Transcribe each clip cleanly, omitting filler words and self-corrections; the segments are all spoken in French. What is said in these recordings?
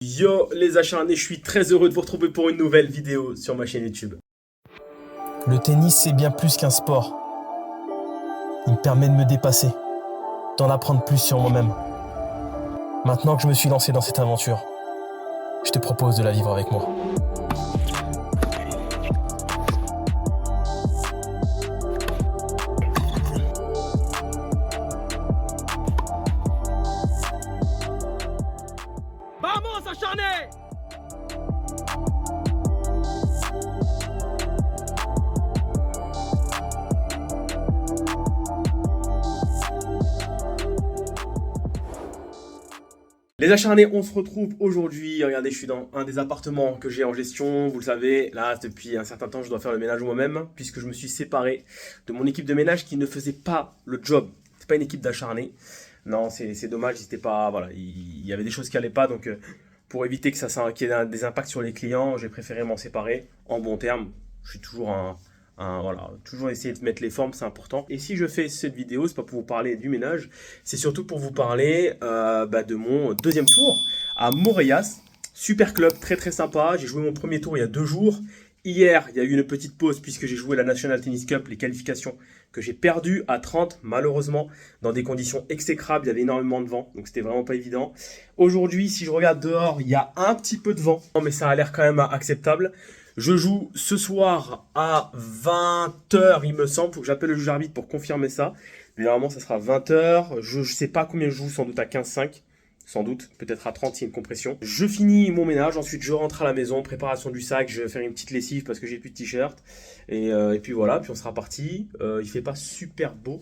Yo les acharnés, je suis très heureux de vous retrouver pour une nouvelle vidéo sur ma chaîne YouTube. Le tennis, c'est bien plus qu'un sport. Il me permet de me dépasser, d'en apprendre plus sur moi-même. Maintenant que je me suis lancé dans cette aventure, je te propose de la vivre avec moi. Vamos acharnés! Les acharnés, on se retrouve aujourd'hui. Regardez, je suis dans un des appartements que j'ai en gestion. Vous le savez, là, depuis un certain temps, je dois faire le ménage moi-même puisque je me suis séparé de mon équipe de ménage qui ne faisait pas le job. C'est pas une équipe d'acharnés. Non, c'est dommage. C'était pas, voilà, il y avait des choses qui allaient pas. Donc, pour éviter que qu'il y ait des impacts sur les clients, j'ai préféré m'en séparer en bon terme. Je suis toujours voilà, toujours essayer de mettre les formes, c'est important. Et si je fais cette vidéo, c'est pas pour vous parler du ménage, c'est surtout pour vous parler de mon deuxième tour à Moreiras. Super club, très très sympa. J'ai joué mon premier tour il y a 2 jours. Hier, il y a eu une petite pause puisque j'ai joué la National Tennis Cup, les qualifications que j'ai perdues à 30, malheureusement, dans des conditions exécrables. Il y avait énormément de vent, donc c'était vraiment pas évident. Aujourd'hui, si je regarde dehors, il y a un petit peu de vent, mais ça a l'air quand même acceptable. Je joue ce soir à 20h, il me semble. Il faut que j'appelle le juge arbitre pour confirmer ça. Mais normalement, ça sera 20h. Je ne sais pas combien je joue, sans doute à 15-5. Sans doute, peut-être à 30 s'il y a une compression. Je finis mon ménage, ensuite je rentre à la maison, préparation du sac, je vais faire une petite lessive parce que j'ai plus de t-shirt. Et puis voilà, puis on sera parti. Il fait pas super beau,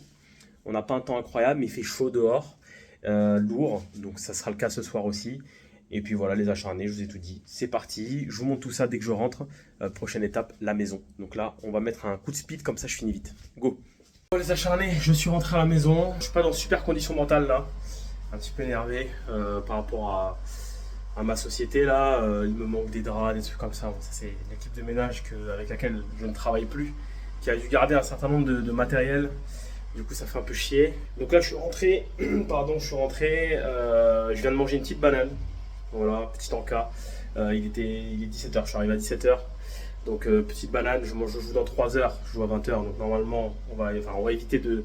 on n'a pas un temps incroyable, mais il fait chaud dehors, lourd. Donc ça sera le cas ce soir aussi. Et puis voilà les acharnés, je vous ai tout dit. C'est parti, je vous montre tout ça dès que je rentre. Prochaine étape, la maison. Donc là, on va mettre un coup de speed, comme ça je finis vite. Go. Bon les acharnés, je suis rentré à la maison. Je suis pas dans super condition mentale là. Un petit peu énervé par rapport à ma société là. Il me manque des draps, des trucs comme ça. Bon, ça c'est l'équipe de ménage avec laquelle je ne travaille plus, qui a dû garder un certain nombre de matériel. Du coup ça fait un peu chier. Donc là je suis rentré, je viens de manger une petite banane. Voilà, petit encas. Il est 17h, je suis arrivé à 17h. Donc petite banane, je joue dans 3 heures, je joue à 20h. Donc normalement on va éviter de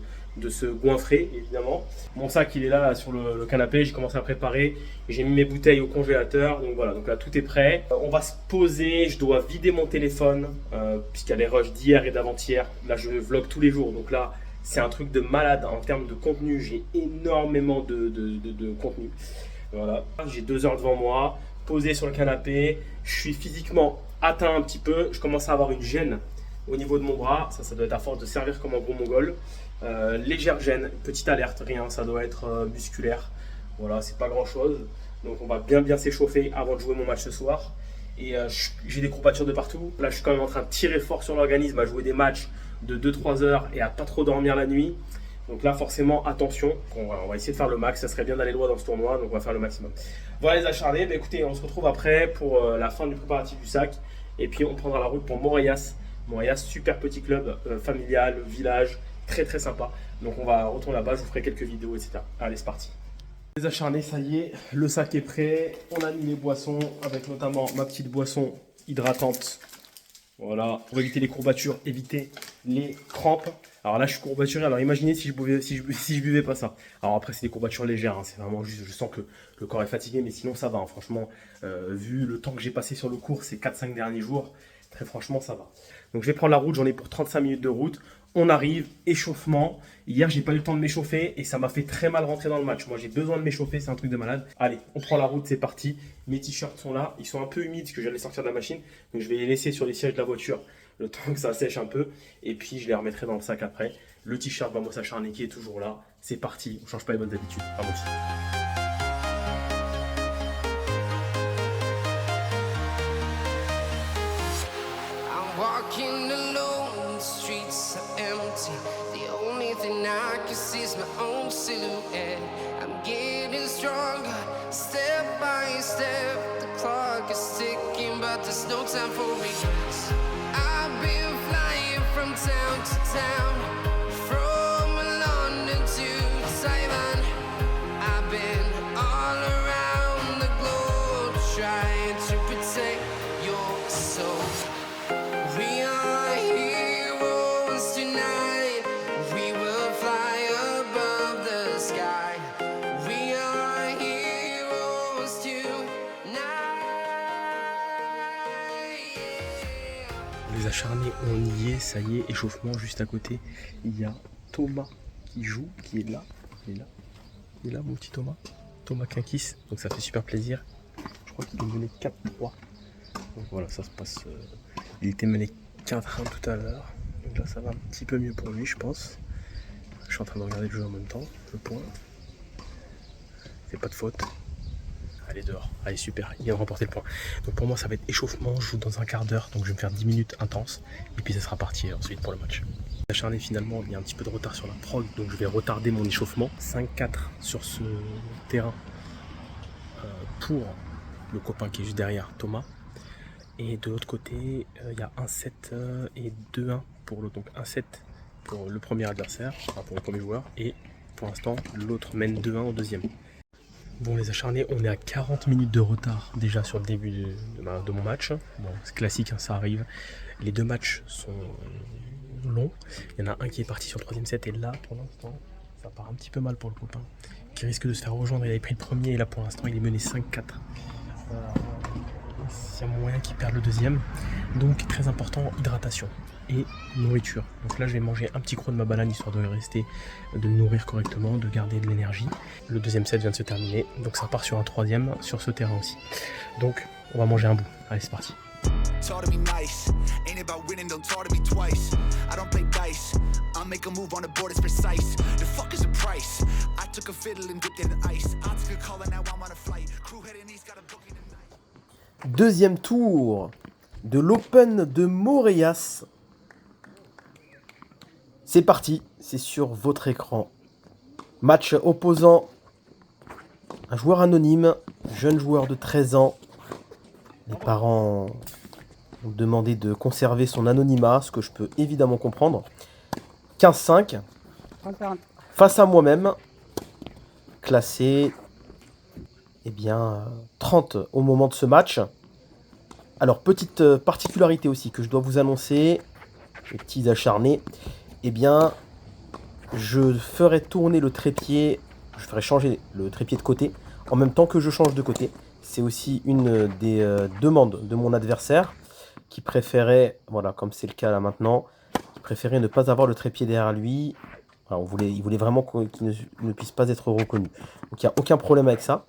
se goinfrer évidemment. Mon sac il est là sur le canapé, j'ai commencé à préparer. J'ai mis mes bouteilles au congélateur, donc voilà, donc là tout est prêt. On va se poser, je dois vider mon téléphone puisqu'il y a les rushs d'hier et d'avant-hier. Là je vlog tous les jours, donc là c'est un truc de malade en termes de contenu. J'ai énormément de contenu. Voilà, j'ai 2 heures devant moi, posé sur le canapé. Je suis physiquement atteint un petit peu. Je commence à avoir une gêne au niveau de mon bras. Ça doit être à force de servir comme un gros mongol. Légère gêne, petite alerte, rien. Ça doit être musculaire. Voilà, c'est pas grand chose. Donc on va bien s'échauffer avant de jouer mon match ce soir. Et j'ai des courbatures de partout. Là, je suis quand même en train de tirer fort sur l'organisme à jouer des matchs de 2-3 heures et à pas trop dormir la nuit. Donc là, forcément, attention. On va essayer de faire le max. Ça serait bien d'aller loin dans ce tournoi. Donc on va faire le maximum. Voilà les acharnés. Bah, écoutez, on se retrouve après pour la fin du préparatif du sac. Et puis on prendra la route pour Moreiras. Moreiras, super petit club familial, village, très très sympa. Donc on va retourner là-bas. Je vous ferai quelques vidéos, etc. Allez, c'est parti. Les acharnés, ça y est. Le sac est prêt. On a mis les boissons avec notamment ma petite boisson hydratante. Voilà, pour éviter les courbatures, éviter les crampes. Alors là, je suis courbaturé. Alors imaginez si je buvais pas ça. Alors après, c'est des courbatures légères. Hein. C'est vraiment juste, je sens que le corps est fatigué, mais sinon ça va. Hein. Franchement, vu le temps que j'ai passé sur le cours, ces 4-5 derniers jours, très franchement, ça va. Donc je vais prendre la route. J'en ai pour 35 minutes de route. On arrive, échauffement. Hier, j'ai pas eu le temps de m'échauffer et ça m'a fait très mal rentrer dans le match. Moi, j'ai besoin de m'échauffer, c'est un truc de malade. Allez, on prend la route, c'est parti. Mes t-shirts sont là. Ils sont un peu humides parce que j'allais sortir de la machine. Donc je vais les laisser sur les sièges de la voiture le temps que ça sèche un peu. Et puis, je les remettrai dans le sac après. Le t-shirt Vamos Acharnés qui est toujours là. C'est parti. On change pas les bonnes habitudes. Vamos. Walking alone, the streets are empty. The only thing I can see is my own silhouette. I'm getting stronger, step by step. The clock is ticking, but there's no time for regrets. I've been flying from town to town, from London to Taiwan. I've been all around the globe, trying trying to protect your soul. We are heroes tonight. We will fly above the sky. We are heroes tonight. Yeah. Les acharnés, on y est, ça y est, échauffement juste à côté. Il y a Thomas qui joue, qui est là. Il est là mon petit Thomas. Thomas Kinkis, donc ça fait super plaisir. Je crois qu'il est mené 4-3. Donc voilà, ça se passe. Il était mené 4-1 tout à l'heure. Donc là, ça va un petit peu mieux pour lui, je pense. Je suis en train de regarder le jeu en même temps. Le point. C'est pas de faute. Allez, dehors. Allez, super. Il vient de remporter le point. Donc pour moi, ça va être échauffement. Je joue dans un quart d'heure. Donc je vais me faire 10 minutes intenses. Et puis ça sera parti ensuite pour le match. Acharné, finalement, il y a un petit peu de retard sur la prog. Donc je vais retarder mon échauffement. 5-4 sur ce terrain pour le copain qui est juste derrière, Thomas. Et de l'autre côté, il y a 1-7 et 2-1 pour l'autre. Donc 1-7 pour le premier adversaire, enfin pour le premier joueur. Et pour l'instant, l'autre mène 2-1 au deuxième. Bon, les acharnés, on est à 40 minutes de retard déjà sur le début de mon match. Bon, c'est classique, hein, ça arrive. Les deux matchs sont longs. Il y en a un qui est parti sur le troisième set et là, pour l'instant, ça part un petit peu mal pour le copain qui risque de se faire rejoindre. Il avait pris le premier et là, pour l'instant, il est mené 5-4. Il y a moyen qu'il perde le deuxième. Donc, très important, hydratation et nourriture. Donc là, je vais manger un petit croc de ma banane histoire de rester, de me nourrir correctement, de garder de l'énergie. Le deuxième set vient de se terminer, donc ça part sur un troisième sur ce terrain aussi. Donc, on va manger un bout. Allez, c'est parti. Talk to me nice, ain't about winning, don't talk to me twice. I don't play dice, I'll make a move on the board, it's precise. The fuck is the price? I took a fiddle and dipped in the ice. I took a call and now I'm on a flight. Crew heading east, got a booking tonight. Deuxième tour de l'Open de Montréal. C'est parti, c'est sur votre écran. Match opposant un joueur anonyme, jeune joueur de 13 ans. Les parents ont demandé de conserver son anonymat, ce que je peux évidemment comprendre. 15-5. Face à moi-même, classé 30 au moment de ce match. Alors, petite particularité aussi que je dois vous annoncer, les petits acharnés. Je ferai tourner le trépied, je ferai changer le trépied de côté en même temps que je change de côté. C'est aussi une des demandes de mon adversaire qui préférait, voilà, comme c'est le cas là maintenant, qui préférait ne pas avoir le trépied derrière lui. Voilà, il voulait vraiment qu'il ne puisse pas être reconnu. Donc il n'y a aucun problème avec ça.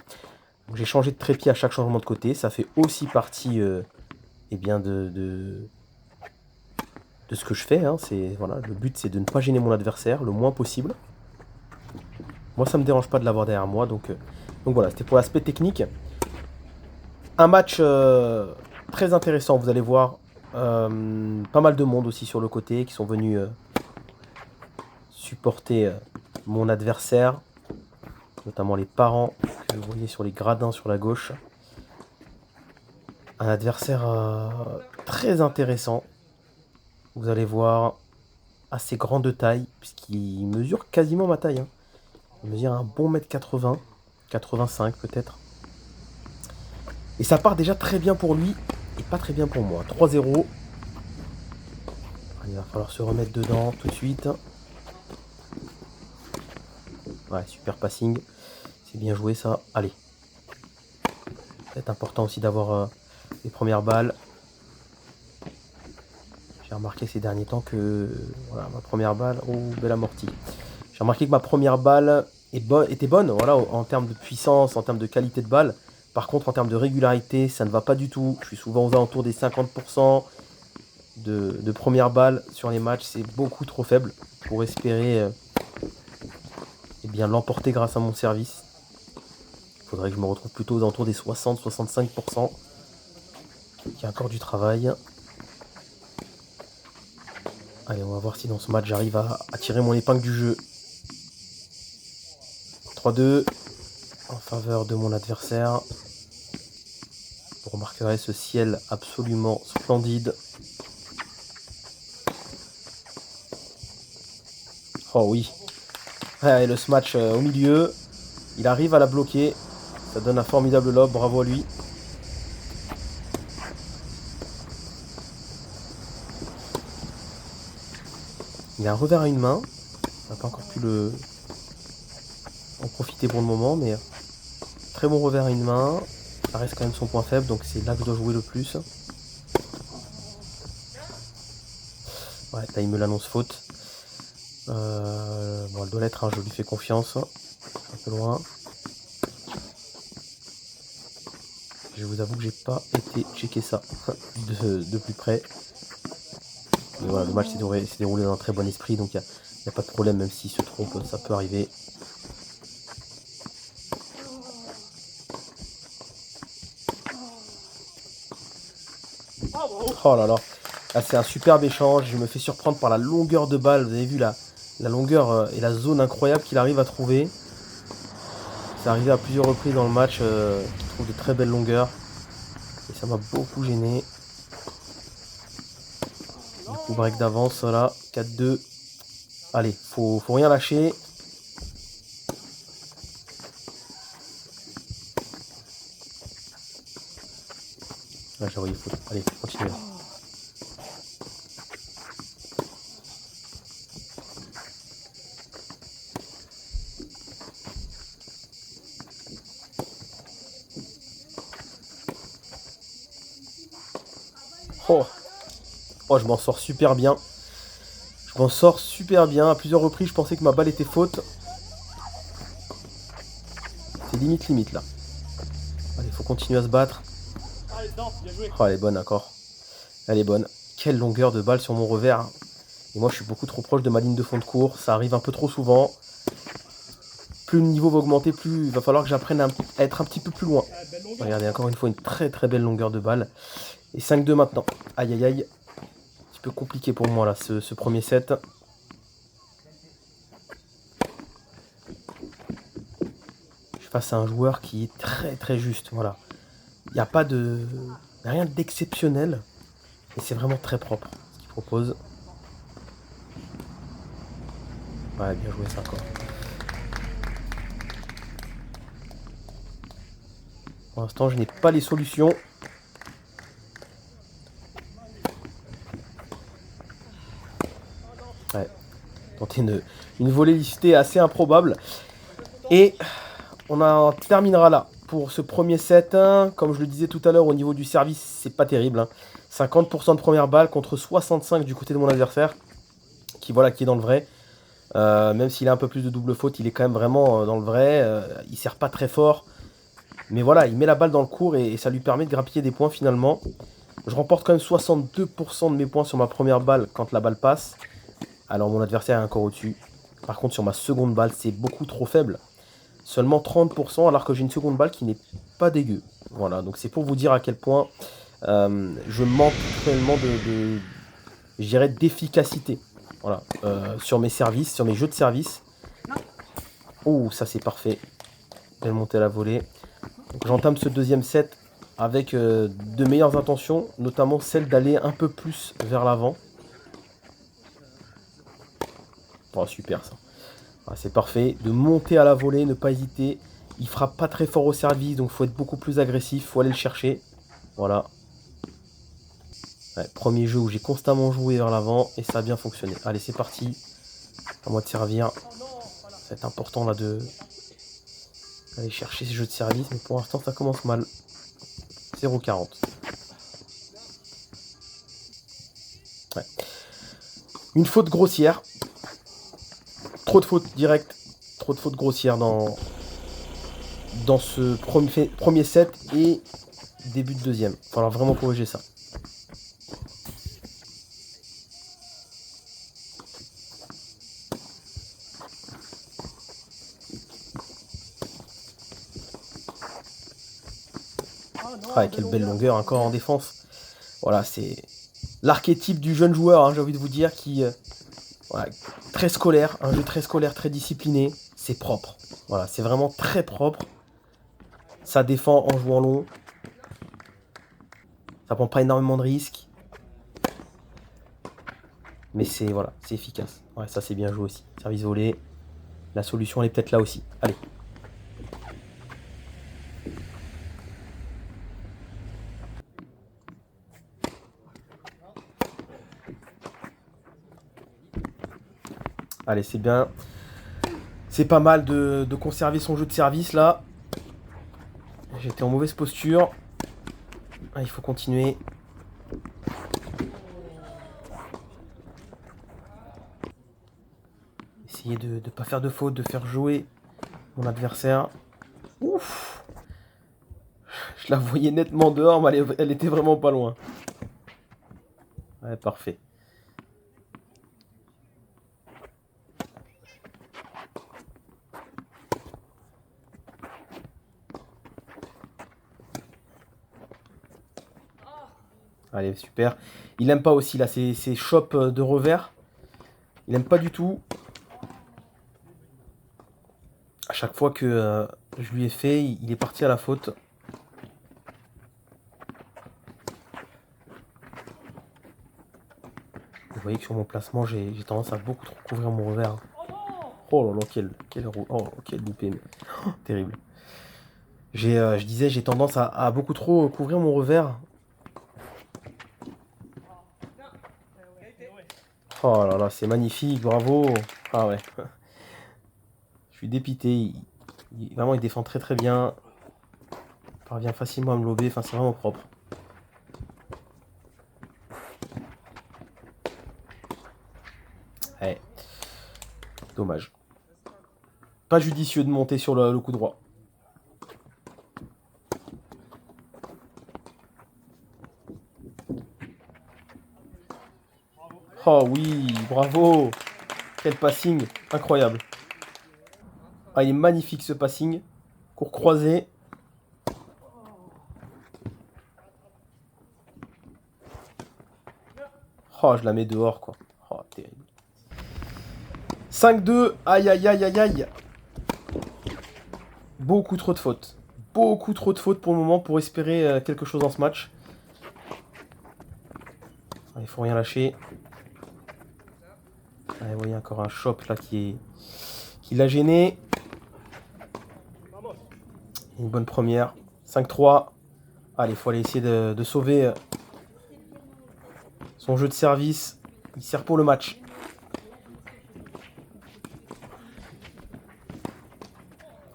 Donc, j'ai changé de trépied à chaque changement de côté. Ça fait aussi partie de ce que je fais. Hein. Voilà, le but c'est de ne pas gêner mon adversaire le moins possible. Moi ça me dérange pas de l'avoir derrière moi. Donc voilà, c'était pour l'aspect technique. Un match très intéressant, vous allez voir. Pas mal de monde aussi sur le côté qui sont venus supporter mon adversaire. Notamment les parents que vous voyez sur les gradins sur la gauche. Un adversaire très intéressant. Vous allez voir, assez grand de taille, puisqu'il mesure quasiment ma taille. Hein. Il mesure un bon 1m80, 85 peut-être. Et ça part déjà très bien pour lui, et pas très bien pour moi. 3-0. Il va falloir se remettre dedans tout de suite. Ouais, super passing. C'est bien joué ça. Allez. C'est important aussi d'avoir les premières balles. J'ai remarqué ces derniers temps que voilà, ma première balle, belle amortie. J'ai remarqué que ma première balle était bonne, voilà, en termes de puissance, en termes de qualité de balle. Par contre, en termes de régularité, ça ne va pas du tout. Je suis souvent aux alentours des 50% de première balle sur les matchs. C'est beaucoup trop faible pour espérer l'emporter grâce à mon service. Il faudrait que je me retrouve plutôt aux alentours des 60-65%. Il y a encore du travail. Allez, on va voir si dans ce match j'arrive à tirer mon épingle du jeu. 3-2 en faveur de mon adversaire. Vous remarquerez ce ciel absolument splendide. Oh oui. Ouais, le smash au milieu. Il arrive à la bloquer. Ça donne un formidable lob, bravo à lui. Il a un revers à une main. On n'a pas encore pu en profiter pour le moment, mais très bon revers à une main. Ça reste quand même son point faible, donc c'est là que je dois jouer le plus. Ouais, là il me l'annonce faute. Bon, elle doit l'être, hein, je lui fais confiance. Un peu loin. Je vous avoue que j'ai pas été checker ça de plus près. Mais voilà, le match s'est déroulé dans un très bon esprit, donc il n'y a pas de problème, même s'il se trompe, ça peut arriver. Oh là là, là c'est un superbe échange, je me fais surprendre par la longueur de balle, vous avez vu la longueur et la zone incroyable qu'il arrive à trouver. C'est arrivé à plusieurs reprises dans le match, qu'il trouve de très belles longueurs. Et ça m'a beaucoup gêné. Du coup break d'avance, là, 4-2. Allez, faut rien lâcher. Là j'ai envoyé faute. Allez, continuez. Oh, je m'en sors super bien. Je m'en sors super bien. À plusieurs reprises, je pensais que ma balle était faute. C'est limite là. Allez, faut continuer à se battre. Oh, elle est bonne, d'accord. Elle est bonne. Quelle longueur de balle sur mon revers. Et moi, je suis beaucoup trop proche de ma ligne de fond de cours. Ça arrive un peu trop souvent. Plus le niveau va augmenter, plus il va falloir que j'apprenne à être un petit peu plus loin. Regardez, encore une fois, une très très belle longueur de balle. Et 5-2 maintenant. Aïe aïe aïe. Un petit peu compliqué pour moi là, ce premier set. Je suis face à un joueur qui est très très juste. Voilà. Il n'y a pas de. Rien d'exceptionnel. Et c'est vraiment très propre ce qu'il propose. Ouais, bien joué ça encore. Pour l'instant, je n'ai pas les solutions. Ouais. Tenter une volée listée assez improbable. Et on en terminera là pour ce premier set. Comme je le disais tout à l'heure, au niveau du service, c'est pas terrible. 50% de première balle contre 65 du côté de mon adversaire. Qui est dans le vrai. Même s'il a un peu plus de double faute, il est quand même vraiment dans le vrai. Il sert pas très fort. Mais voilà, il met la balle dans le court et ça lui permet de grappiller des points finalement. Je remporte quand même 62% de mes points sur ma première balle quand la balle passe. Alors mon adversaire est encore au-dessus. Par contre sur ma seconde balle, c'est beaucoup trop faible. Seulement 30% alors que j'ai une seconde balle qui n'est pas dégueu. Voilà, donc c'est pour vous dire à quel point je manque réellement je dirais, d'efficacité. Voilà, sur mes services, sur mes jeux de service. Oh, ça c'est parfait. Belle montée à la volée. J'entame ce deuxième set avec de meilleures intentions, notamment celle d'aller un peu plus vers l'avant. Oh, super ça. Ah, c'est parfait. De monter à la volée, ne pas hésiter. Il frappe pas très fort au service, donc il faut être beaucoup plus agressif. Il faut aller le chercher. Voilà. Ouais, premier jeu où j'ai constamment joué vers l'avant et ça a bien fonctionné. Allez, c'est parti. À moi de servir. C'est important là de aller chercher ces jeux de service, mais pour l'instant ça commence mal. 0,40. Ouais. Une faute grossière. Trop de fautes directes. Trop de fautes grossières dans ce premier set et début de deuxième. Il va falloir vraiment corriger ça. Ah, quelle belle longueur encore en défense. Voilà, c'est l'archétype du jeune joueur, hein, j'ai envie de vous dire, qui voilà, très scolaire, un jeu très scolaire, très discipliné. C'est propre. Voilà, c'est vraiment très propre. Ça défend en jouant long. Ça prend pas énormément de risques. Mais c'est voilà, c'est efficace. Ouais, ça c'est bien joué aussi. Service volé. La solution elle est peut-être là aussi. Allez. Allez, c'est bien. C'est pas mal de conserver son jeu de service là. J'étais en mauvaise posture. Ah, il faut continuer. Essayer de ne pas faire de faute, de faire jouer mon adversaire. Ouf! Je la voyais nettement dehors, mais elle était vraiment pas loin. Ouais, parfait. Allez, super. Il aime pas aussi, là, ces chops de revers. Il aime pas du tout. À chaque fois que je lui ai fait, il est parti à la faute. Vous voyez que sur mon placement, j'ai tendance à beaucoup trop couvrir mon revers. Oh là là, quel loupé. Oh, terrible. Je disais, j'ai tendance à beaucoup trop couvrir mon revers. Oh là là, c'est magnifique, bravo. Ah ouais. Je suis dépité. Vraiment, il défend très très bien. Il parvient facilement à me lober. Enfin, c'est vraiment propre. Ouais. Dommage. Pas judicieux de monter sur le coup droit. Oh oui, bravo. Quel passing, incroyable. Ah, il est magnifique ce passing. Court croisé. Oh, je la mets dehors, quoi. Oh, terrible. 5-2. Aïe, aïe, aïe, aïe, aïe. Beaucoup trop de fautes. Beaucoup trop de fautes pour le moment pour espérer quelque chose dans ce match. Il faut rien lâcher. Allez, vous voyez encore un chop là qui l'a gêné. Une bonne première. 5-3. Allez, il faut aller essayer de sauver son jeu de service. Il sert pour le match.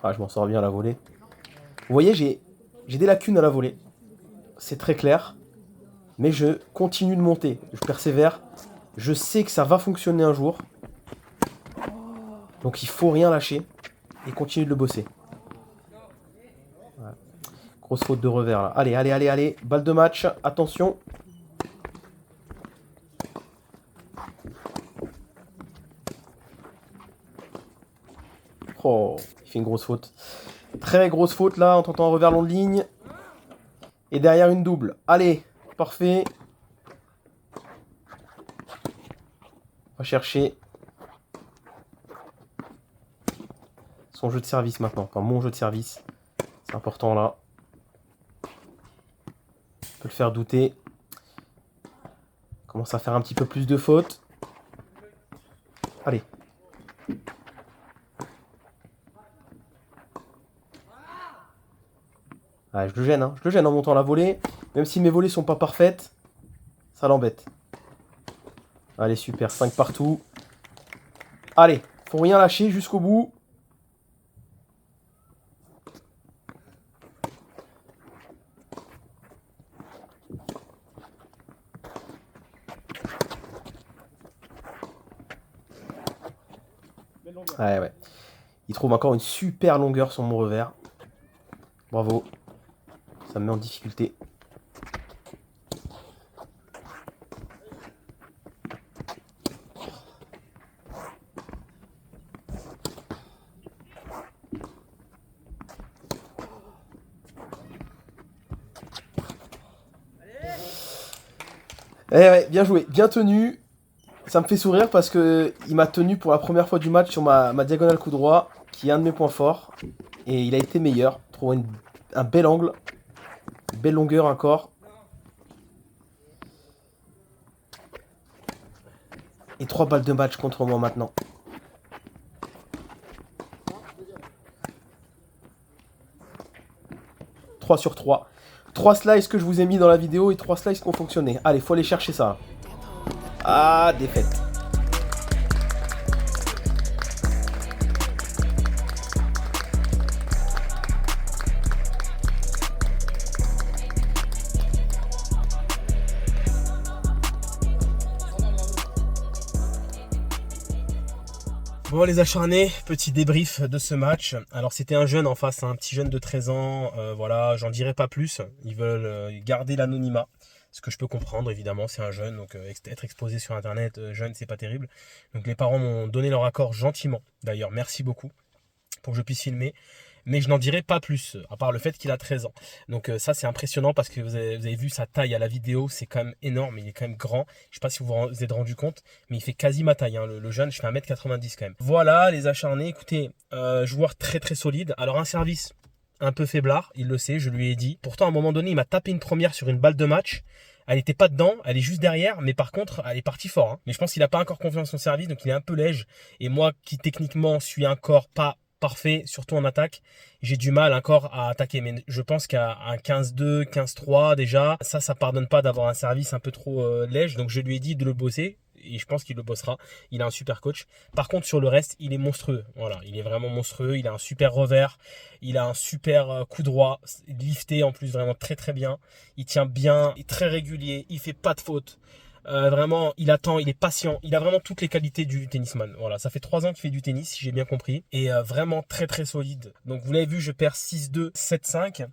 Ah, je m'en sors bien à la volée. Vous voyez, j'ai des lacunes à la volée. C'est très clair. Mais je continue de monter. Je persévère. Je sais que ça va fonctionner un jour. Donc il faut rien lâcher. Et continuer de le bosser. Voilà. Grosse faute de revers là. Allez, allez, allez, allez. Balle de match. Attention. Oh, il fait une grosse faute. Très grosse faute là. En tentant un revers long de ligne. Et derrière une double. Allez, parfait. On va chercher son jeu de service maintenant. Enfin, mon jeu de service. C'est important là. On peut le faire douter. Commence à faire un petit peu plus de fautes. Allez. Ah, je le gêne, hein. Je le gêne en montant la volée. Même si mes volées sont pas parfaites, ça l'embête. Allez, super. 5 partout. Allez, faut rien lâcher jusqu'au bout. Ouais, ouais. Il trouve encore une super longueur sur mon revers. Bravo. Ça me met en difficulté. Eh ouais, bien joué, bien tenu. Ça me fait sourire parce que il m'a tenu pour la première fois du match sur ma diagonale coup droit, qui est un de mes points forts. Et il a été meilleur. Trouvé un bel angle. Belle longueur encore. Et 3 balles de match contre moi maintenant. « 3 sur 3. 3 slices que je vous ai mis dans la vidéo et 3 slices qui ont fonctionné. Allez, faut aller chercher ça. Ah, défaite. Bon les acharnés, petit débrief de ce match. Alors c'était un jeune en face, un petit jeune de 13 ans, voilà, j'en dirai pas plus. Ils veulent garder l'anonymat, ce que je peux comprendre évidemment, c'est un jeune, donc être exposé sur internet jeune c'est pas terrible. Donc les parents m'ont donné leur accord gentiment, d'ailleurs merci beaucoup pour que je puisse filmer. Mais je n'en dirai pas plus, à part le fait qu'il a 13 ans. Donc ça c'est impressionnant parce que vous avez vu sa taille à la vidéo, c'est quand même énorme, il est quand même grand. Je sais pas si vous vous êtes rendu compte, mais il fait quasi ma taille, hein. Le jeune, je fais 1m90 quand même. Voilà les acharnés, écoutez, joueur très très solide. Alors un service un peu faiblard, il le sait, je lui ai dit. Pourtant à un moment donné, il m'a tapé une première sur une balle de match. Elle n'était pas dedans, elle est juste derrière, mais par contre, elle est partie fort. Hein. Mais je pense qu'il n'a pas encore confiance en son service, donc il est un peu léger. Et moi qui techniquement suis encore pas parfait, surtout en attaque, j'ai du mal encore à attaquer, mais je pense qu'à un 15-2, 15-3 déjà, ça pardonne pas d'avoir un service un peu trop léger, donc je lui ai dit de le bosser, et je pense qu'il le bossera, il a un super coach. Par contre sur le reste, il est monstrueux, voilà, il est vraiment monstrueux, il a un super revers, il a un super coup droit, lifté en plus vraiment très très bien, il tient bien, il est très régulier, il fait pas de faute. Vraiment, il attend, il est patient, il a vraiment toutes les qualités du tennisman. Voilà, ça fait 3 ans qu'il fait du tennis, si j'ai bien compris, et vraiment très très solide. Donc vous l'avez vu, je perds 6-2, 7-5.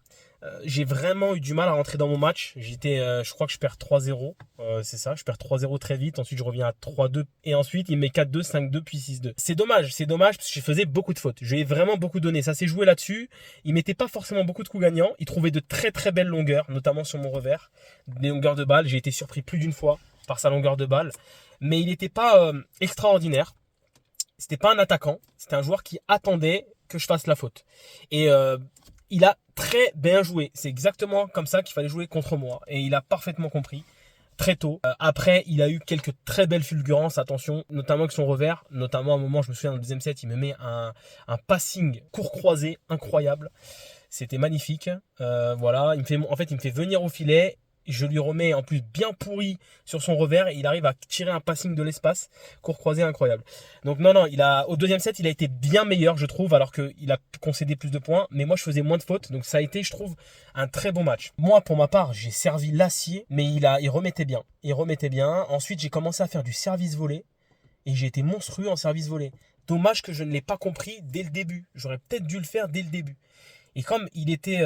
J'ai vraiment eu du mal à rentrer dans mon match. Je crois que je perds 3-0, c'est ça, je perds 3-0 très vite. Ensuite, je reviens à 3-2 et ensuite il met 4-2, 5-2 puis 6-2. C'est dommage parce que je faisais beaucoup de fautes. Je lui ai vraiment beaucoup donné. Ça s'est joué là-dessus. Il mettait pas forcément beaucoup de coups gagnants. Il trouvait de très très belles longueurs, notamment sur mon revers, des longueurs de balle. J'ai été surpris plus d'une fois par sa longueur de balle, mais il n'était pas extraordinaire. C'était pas un attaquant, c'était un joueur qui attendait que je fasse la faute. Et il a très bien joué. C'est exactement comme ça qu'il fallait jouer contre moi. Et il a parfaitement compris très tôt. Après, il a eu quelques très belles fulgurances, attention, notamment avec son revers. Notamment à un moment, je me souviens, dans le deuxième set, il me met un passing court croisé incroyable. C'était magnifique. Voilà, il me fait venir au filet. Je lui remets en plus bien pourri sur son revers et il arrive à tirer un passing de l'espace, court croisé incroyable. Donc non, au deuxième set, il a été bien meilleur, je trouve, alors qu'il a concédé plus de points. Mais moi, je faisais moins de fautes, donc ça a été, je trouve, un très bon match. Moi, pour ma part, j'ai servi l'acier, mais il remettait bien. Il remettait bien. Ensuite, j'ai commencé à faire du service volé et j'ai été monstrueux en service volé. Dommage que je ne l'ai pas compris dès le début. J'aurais peut-être dû le faire dès le début. Et comme il était,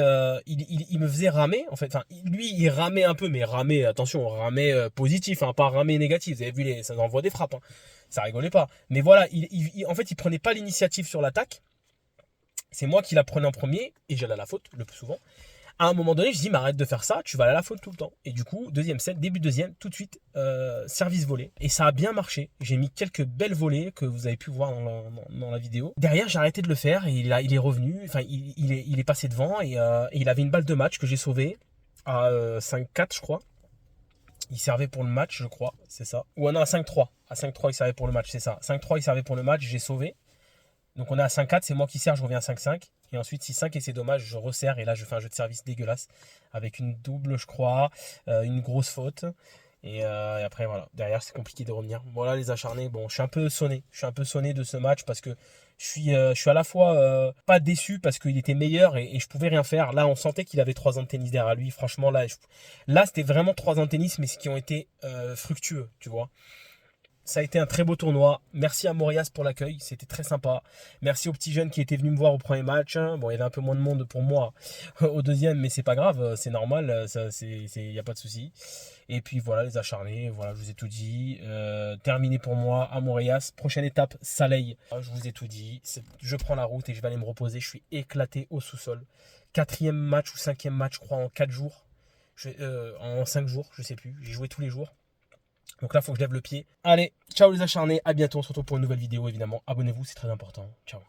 il me faisait ramer, en fait, enfin, lui, il ramait un peu, mais ramer, attention, ramer positif, hein, pas ramer négatif. Vous avez vu, ça envoie des frappes, hein. Ça rigolait pas. Mais voilà, en fait, il prenait pas l'initiative sur l'attaque. C'est moi qui la prenais en premier, et j'allais à la faute, le plus souvent. À un moment donné, je dis, mais arrête de faire ça, tu vas aller à la faute tout le temps. Et du coup, deuxième set, début deuxième, tout de suite, service volé. Et ça a bien marché. J'ai mis quelques belles volées que vous avez pu voir dans la vidéo. Derrière, j'ai arrêté de le faire et il est revenu. Enfin, il est passé devant et il avait une balle de match que j'ai sauvée à 5-4, je crois. Il servait pour le match, je crois, c'est ça. Ou non, à 5-3. À 5-3, il servait pour le match, c'est ça. 5-3, il servait pour le match, j'ai sauvé. Donc on est à 5-4, c'est moi qui sers, je reviens à 5-5. Et ensuite 6-5 et c'est dommage, je resserre. Et là je fais un jeu de service dégueulasse. Avec une double je crois, une grosse faute. Et après voilà, derrière c'est compliqué de revenir. Voilà les acharnés, bon je suis un peu sonné. Je suis un peu sonné de ce match parce que je suis à la fois pas déçu parce qu'il était meilleur et je pouvais rien faire. Là on sentait qu'il avait 3 ans de tennis derrière lui. Franchement là c'était vraiment 3 ans de tennis mais qui ont été fructueux, tu vois. Ça a été un très beau tournoi. Merci à Morias pour l'accueil, c'était très sympa. Merci aux petits jeunes qui étaient venus me voir au premier match. Bon, il y avait un peu moins de monde pour moi au deuxième, mais c'est pas grave, c'est normal, il n'y a pas de souci. Et puis voilà les acharnés, voilà, je vous ai tout dit. Terminé pour moi à Morias. Prochaine étape, Saleil. Je vous ai tout dit. Je prends la route et je vais aller me reposer. Je suis éclaté au sous-sol. 4e match ou 5e match, je crois, en 4 jours. En 5 jours, je sais plus. J'ai joué tous les jours. Donc là, il faut que je lève le pied. Allez, ciao les acharnés, à bientôt. On se retrouve pour une nouvelle vidéo, évidemment. Abonnez-vous, c'est très important. Ciao.